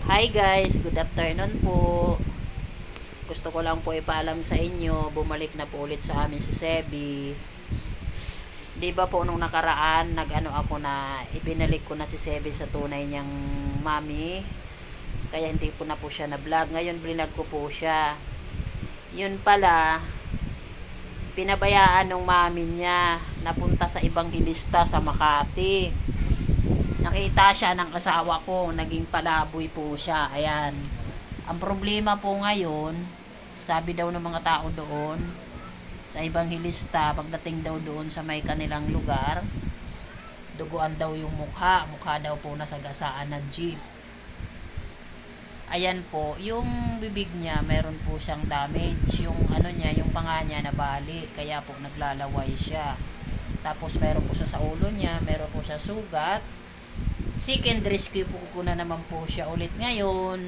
Hi guys, good afternoon po. Gusto ko lang po ipaalam sa inyo, bumalik na po ulit sa amin si Sebi. 'Di ba po nung nakaraan, nag-ano ako na ibinalik ko na si Sebi sa tunay niyang mami. Kaya hindi po na po siya na vlog. Ngayon blinag ko po siya. Yun pala, pinabayaan ng mami niya, napunta sa ibang hilista sa Makati. Nakita siya ng asawa ko, naging palaboy po siya. Ayan. Ang problema po ngayon, sabi daw ng mga tao doon, sa ibang hilista, pagdating daw doon sa may kanilang lugar, duguan daw yung mukha daw po nasagasaan ng jeep. Ayan po, yung bibig niya, meron po siyang damage, yung ano niya, yung panga niya nabali, kaya po naglalaway siya. Tapos meron po siya sa ulo niya, meron po siya sugat. Seek and rescue po ko na naman po siya ulit ngayon.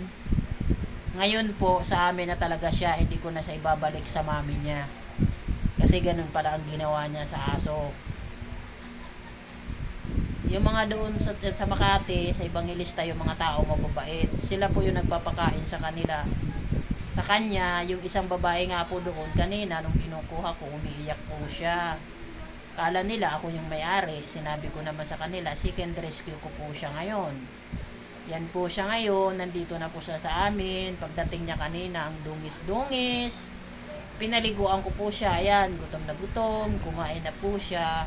Ngayon po, sa amin na talaga siya, hindi ko na siya ibabalik sa mami niya. Kasi ganun pala ang ginawa niya sa aso. Yung mga doon sa Makati, sa ibang ilista, yung mga tao mababait, sila po yung nagpapakain sa kanila. Sa kanya, yung isang babae nga po doon, kanina, nung kinukuha ko, umiiyak po siya. Kala nila ako yung may-ari. Sinabi ko naman sa kanila, seek and rescue ko po siya ngayon. Yan po siya ngayon, nandito na po siya sa amin. Pagdating niya kanina, ang dungis-dungis. Pinaliguan ko po siya, ayan, gutom na gutom, kumain na po siya.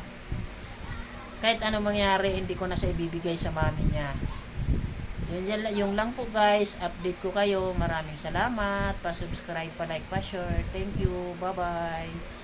Kahit ano mangyari, hindi ko na siya ibibigay sa mami niya. Yung lang po guys, update ko kayo. Maraming salamat, pa-subscribe, pa-like, pa-share. Thank you, bye-bye.